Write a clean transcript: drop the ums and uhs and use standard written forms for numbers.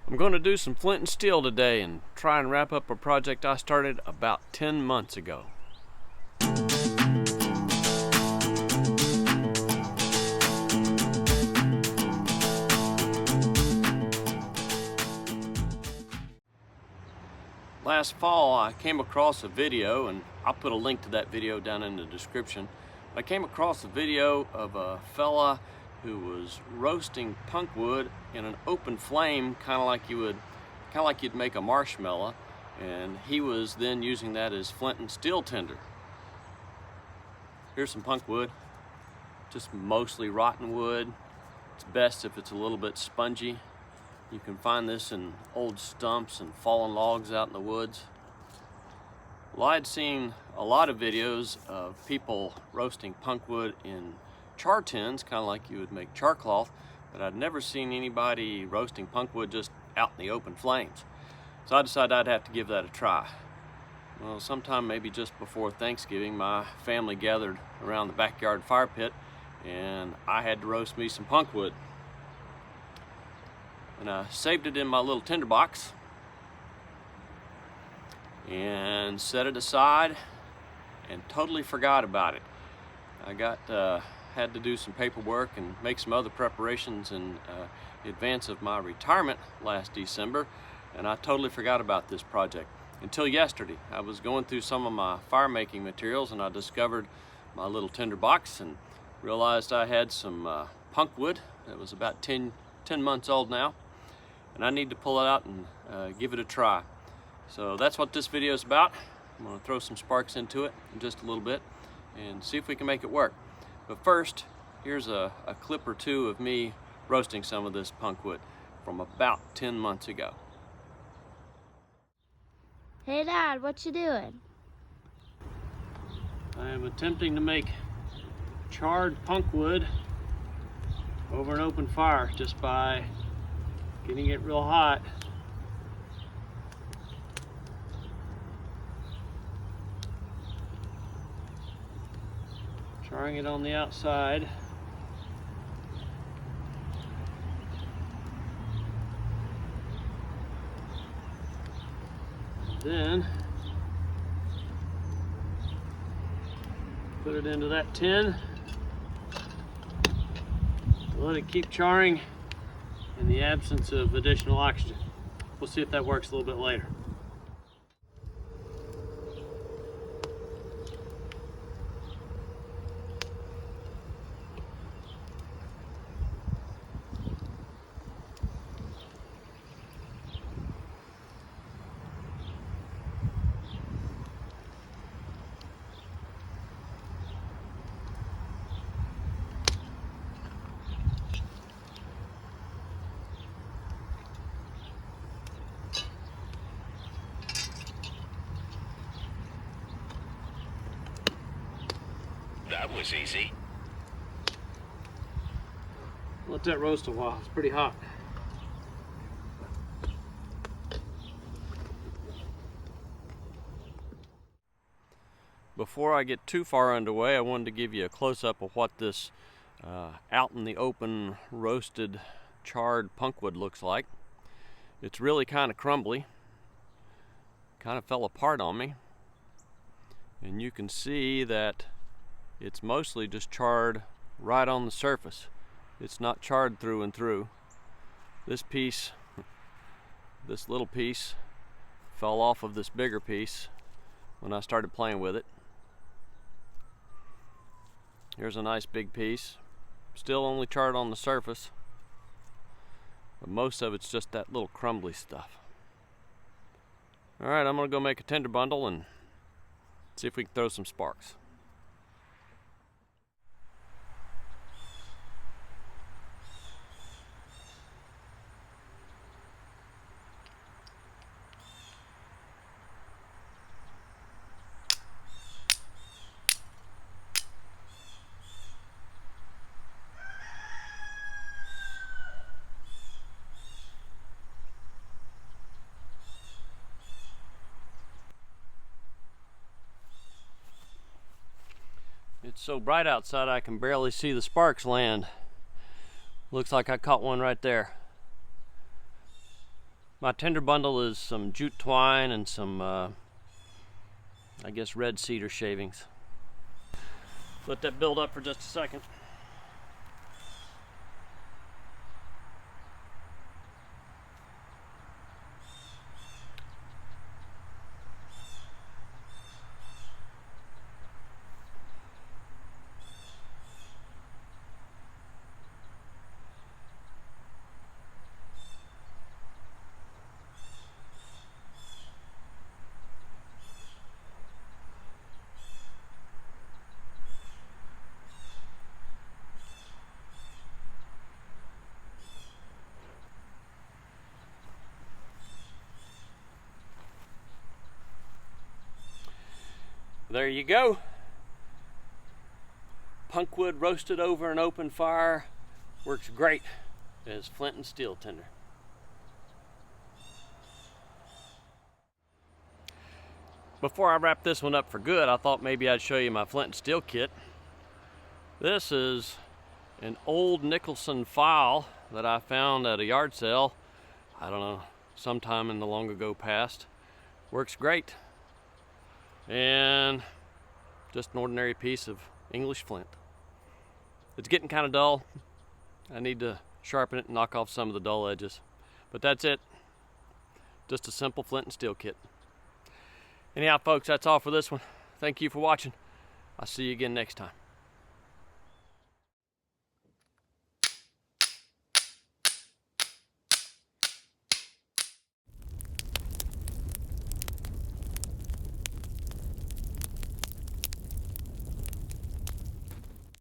I'm going to do some flint and steel today and try and wrap up a project I started about 10 months ago. Last fall I came across a video, and I'll put a link to that video down in the description. I came across a video of a fella who was roasting punkwood in an open flame, kind of like you'd make a marshmallow, and he was then using that as flint and steel tinder. Here's some punkwood, just mostly rotten wood. It's best if it's a little bit spongy. You can find this in old stumps and fallen logs out in the woods. Well, I'd seen a lot of videos of people roasting punkwood in char tins, kind of like you would make char cloth, but I'd never seen anybody roasting punkwood just out in the open flames. So I decided I'd have to give that a try. Well, sometime maybe just before Thanksgiving, my family gathered around the backyard fire pit, and I had to roast me some punkwood. And I saved it in my little tinderbox and set it aside and totally forgot about it. I had to do some paperwork and make some other preparations in advance of my retirement last December, and I totally forgot about this project until yesterday. I was going through some of my fire making materials and I discovered my little tinderbox and realized I had some punkwood that was about 10 months old now, and I need to pull it out and give it a try. So that's what this video is about. I'm going to throw some sparks into it in just a little bit and see if we can make it work. But first, here's a clip or two of me roasting some of this punkwood from about 10 months ago. Hey Dad, what you doing? I am attempting to make charred punkwood over an open fire just by getting it real hot. Charring it on the outside. Then put it into that tin. Let it keep charring in the absence of additional oxygen. We'll see if that works a little bit later. That was easy. Let that roast a while. It's pretty hot. Before I get too far underway, I wanted to give you a close-up of what this out in the open roasted charred punkwood looks like. It's really kind of crumbly. Kind of fell apart on me. And you can see that it's mostly just charred right on the surface. It's not charred through and through. This little piece, fell off of this bigger piece when I started playing with it. Here's a nice big piece. Still only charred on the surface, but most of it's just that little crumbly stuff. Alright, I'm gonna go make a tinder bundle and see if we can throw some sparks. It's so bright outside I can barely see the sparks land. Looks like I caught one right there. My tinder bundle is some jute twine and some, I guess, red cedar shavings. Let that build up for just a second. There you go. Punkwood roasted over an open fire works great as flint and steel tinder. Before I wrap this one up for good, I thought maybe I'd show you my flint and steel kit. This is an old Nicholson file that I found at a yard sale, I don't know, sometime in the long ago past. Works great. And just an ordinary piece of English flint. It's getting kind of dull. I need to sharpen it and knock off some of the dull edges. But that's it. Just a simple flint and steel kit. Anyhow, folks, that's all for this one. Thank you for watching. I'll see you again next time.